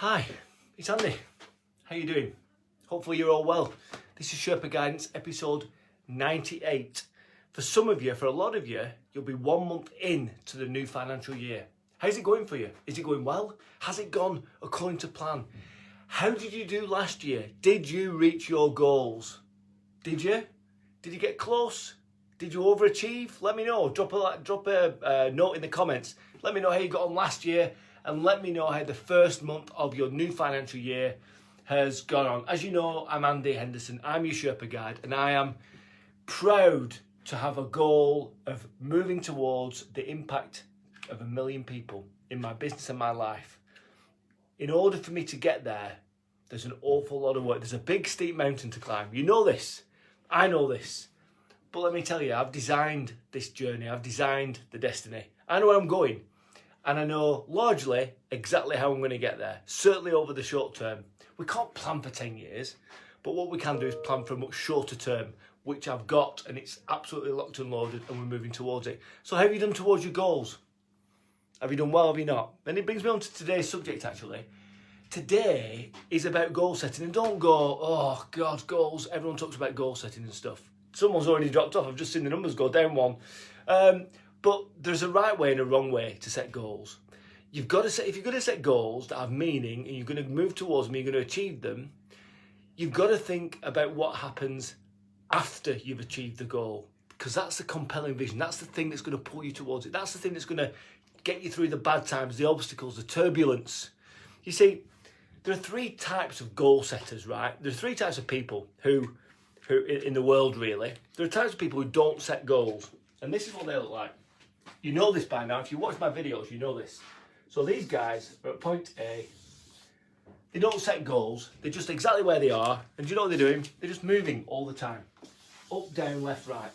Hi, it's Andy. How you doing? Hopefully you're all well. This is Sherpa Guidance, episode 98. For some of you, for a lot of you, you'll be 1 month in to the new financial year. How's it going for you? Is it going well? Has it gone according to plan? How did you do last year? Did you reach your goals? Did you? Did you get close? Did you overachieve? Let me know. Drop a note in the comments. Let me know how you got on last year, and let me know how the first month of your new financial year has gone on. As you know, I'm Andy Henderson. I'm your Sherpa Guide, and I am proud to have a goal of moving towards the impact of 1 million people in my business and my life. In order for me to get there, there's an awful lot of work. There's a big steep mountain to climb. You know this. I know this. But let me tell you, I've designed this journey. I've designed the destiny. I know where I'm going. And I know largely exactly how I'm going to get there. Certainly over the short term. We can't plan for 10 years. But what we can do is plan for a much shorter term, which I've got, and it's absolutely locked and loaded, and we're moving towards it. So how have you done towards your goals? Have you done well, have you not? And it brings me on to today's subject, actually. Today is about goal setting. And don't go, oh God, goals. Everyone talks about goal setting and stuff. Someone's already dropped off. I've just seen the numbers go down one. But there's a right way and a wrong way to set goals. You've got to set, if you're going to set goals that have meaning and you're going to move towards them, you're going to achieve them, you've got to think about what happens after you've achieved the goal. Because that's the compelling vision. That's the thing that's going to pull you towards it. That's the thing that's going to get you through the bad times, the obstacles, the turbulence. You see, there are three types of goal setters, right? There are three types of people who in the world, really. There are types of people who don't set goals. And this is what they look like. You know this by now. If you watch my videos, you know this. So these guys are at point A. They don't set goals. They're just exactly where they are. And do you know what they're doing? They're just moving all the time. Up, down, left, right.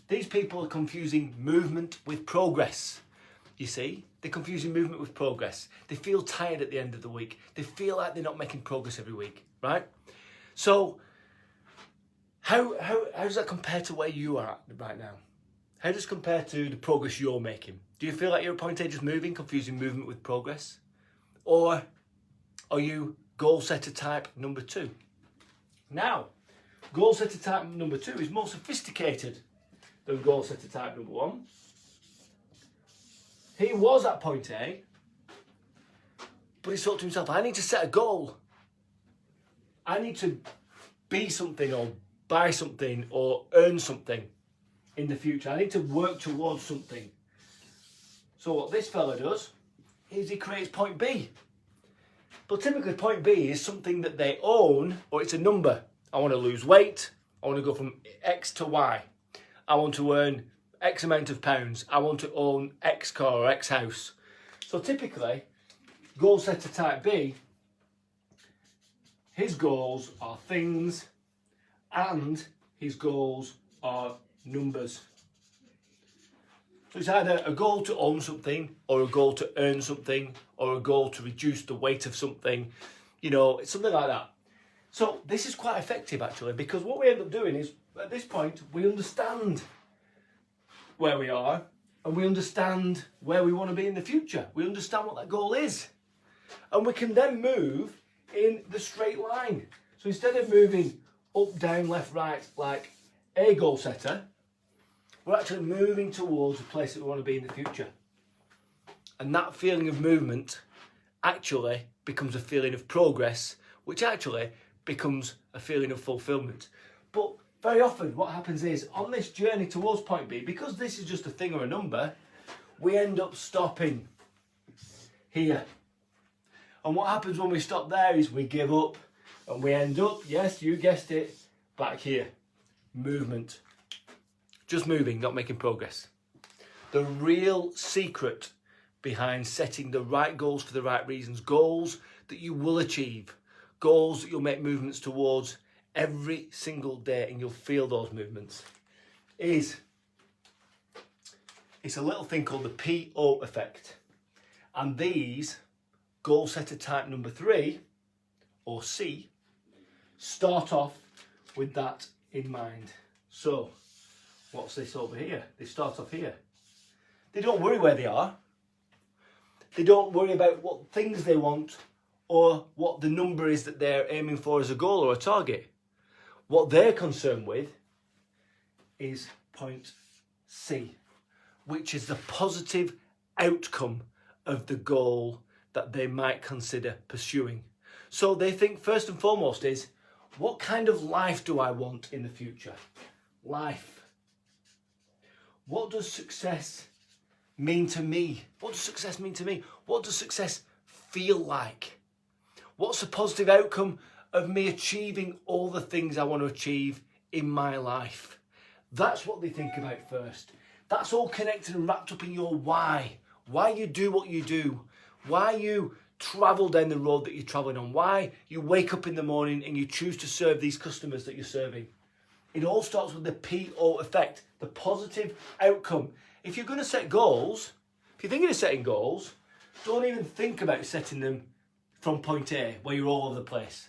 These people are confusing movement with progress. You see? They're confusing movement with progress. They feel tired at the end of the week. They feel like they're not making progress every week, right? So how does that compare to where you are at right now? How does it compare to the progress you're making? Do you feel like you're at point A just moving, confusing movement with progress? Or are you goal setter type number 2? Now, goal setter type number 2 is more sophisticated than goal setter type number 1. He was at point A, but he thought to himself, I need to set a goal. I need to be something or buy something or earn something in the future. I need to work towards something. So what this fella does is he creates point B. But typically point B is something that they own, or it's a number. I want to lose weight. I want to go from X to Y. I want to earn X amount of pounds. I want to own X car or X house. So typically, goal setter type B, his goals are things and his goals are numbers. So it's either a goal to own something or a goal to earn something or a goal to reduce the weight of something. You know, it's something like that. So this is quite effective actually, because what we end up doing is at this point we understand where we are and we understand where we want to be in the future. We understand what that goal is. And we can then move in the straight line. So instead of moving up, down, left, right like a goal setter, we're actually moving towards a place that we want to be in the future. And that feeling of movement actually becomes a feeling of progress, which actually becomes a feeling of fulfillment. But very often what happens is on this journey towards point B, because this is just a thing or a number, we end up stopping here. And what happens when we stop there is we give up and we end up, yes, you guessed it, back here. Movement. Just moving, not making progress. The real secret behind setting the right goals for the right reasons, goals that you will achieve, goals that you'll make movements towards every single day and you'll feel those movements, is it's a little thing called the PO effect. And these, goal setter type number 3, or C, start off with that in mind. So, what's this over here? They start off here. They don't worry where they are. They don't worry about what things they want or what the number is that they're aiming for as a goal or a target. What they're concerned with is point C, which is the positive outcome of the goal that they might consider pursuing. So they think first and foremost is, what kind of life do I want in the future? Life. What does success mean to me? What does success mean to me? What does success feel like? What's the positive outcome of me achieving all the things I want to achieve in my life? That's what they think about first. That's all connected and wrapped up in your why. Why you do what you do. Why you travel down the road that you're traveling on. Why you wake up in the morning and you choose to serve these customers that you're serving. It all starts with the PO effect, the positive outcome. If you're going to set goals, if you're thinking of setting goals, don't even think about setting them from point A, where you're all over the place.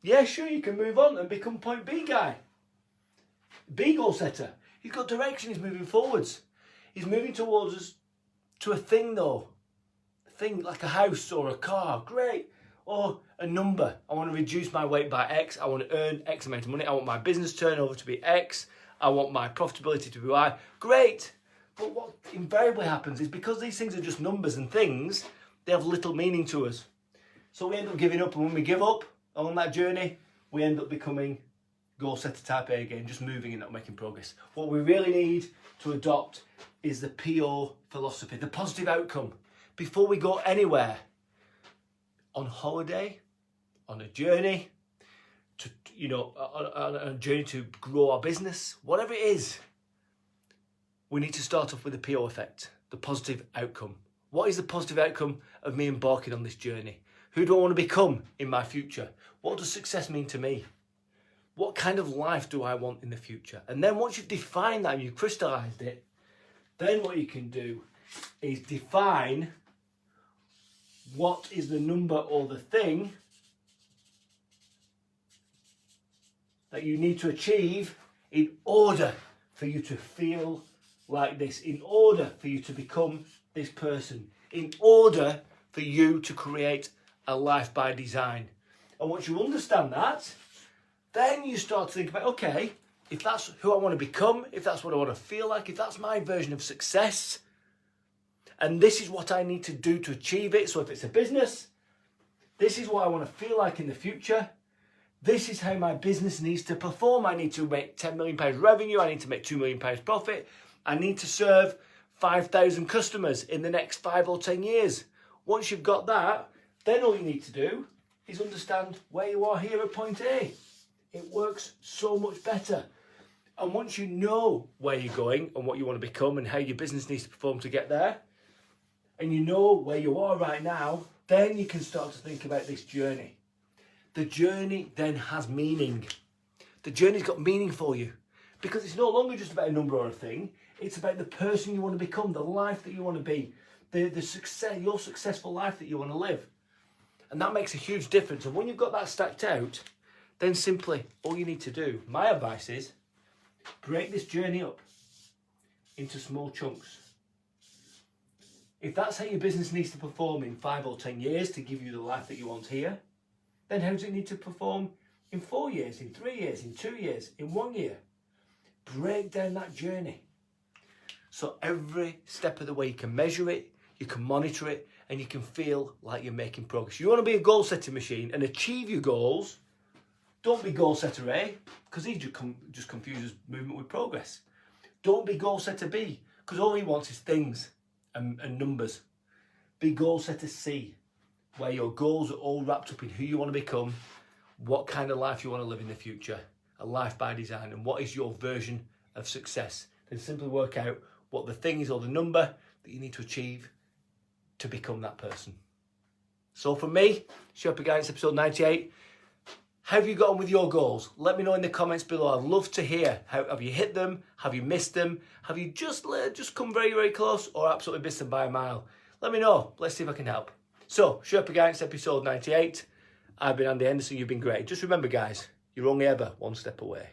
Yeah, sure, you can move on and become point B guy. B goal setter. He's got direction, he's moving forwards. He's moving towards us to a thing though. A thing like a house or a car, great. Or a number. I want to reduce my weight by X. I want to earn X amount of money. I want my business turnover to be X. I want my profitability to be Y. Great. But what invariably happens is because these things are just numbers and things, they have little meaning to us. So we end up giving up, and when we give up on that journey, we end up becoming goal setter type A again, just moving and not making progress. What we really need to adopt is the PO philosophy, the positive outcome. Before we go anywhere, on holiday, on a journey, to on a journey to grow our business, whatever it is, we need to start off with the PO effect, the positive outcome. What is the positive outcome of me embarking on this journey? Who do I want to become in my future? What does success mean to me? What kind of life do I want in the future? And then once you've defined that and you've crystallized it, then what you can do is define what is the number or the thing that you need to achieve in order for you to feel like this, in order for you to become this person, in order for you to create a life by design. And once you understand that, then you start to think about, okay, if that's who I want to become, if that's what I want to feel like, if that's my version of success, and this is what I need to do to achieve it. So if it's a business, this is what I want to feel like in the future. This is how my business needs to perform. I need to make £10 million revenue. I need to make £2 million profit. I need to serve 5,000 customers in the next 5 or 10 years. Once you've got that, then all you need to do is understand where you are here at point A. It works so much better. And once you know where you're going and what you want to become and how your business needs to perform to get there, and you know where you are right now, then you can start to think about this journey. The journey then has meaning. The journey's got meaning for you because it's no longer just about a number or a thing. It's about the person you want to become, the life that you want to be, the success, your successful life that you want to live. And that makes a huge difference. And when you've got that stacked out, then simply all you need to do, my advice is, break this journey up into small chunks. If that's how your business needs to perform in 5 or 10 years to give you the life that you want here, then how does it need to perform in 4 years, in 3 years, in 2 years, in 1 year? Break down that journey. So every step of the way you can measure it, you can monitor it, and you can feel like you're making progress. You want to be a goal setting machine and achieve your goals. Don't be goal setter A, because he just confuses movement with progress. Don't be goal setter B, because all he wants is things and numbers. Be goal setter C, where your goals are all wrapped up in who you want to become, what kind of life you want to live in the future, a life by design, and what is your version of success. Then simply work out what the thing is or the number that you need to achieve to become that person. So for me, Sherpa Guidance episode 98, how have you got on with your goals? Let me know in the comments below. I'd love to hear. How have you hit them? Have you missed them? Have you just come very, very close or absolutely missed them by a mile? Let me know. Let's see if I can help. So, Sherpa Guidance episode 98. I've been Andy Henderson. You've been great. Just remember, guys, you're only ever one step away.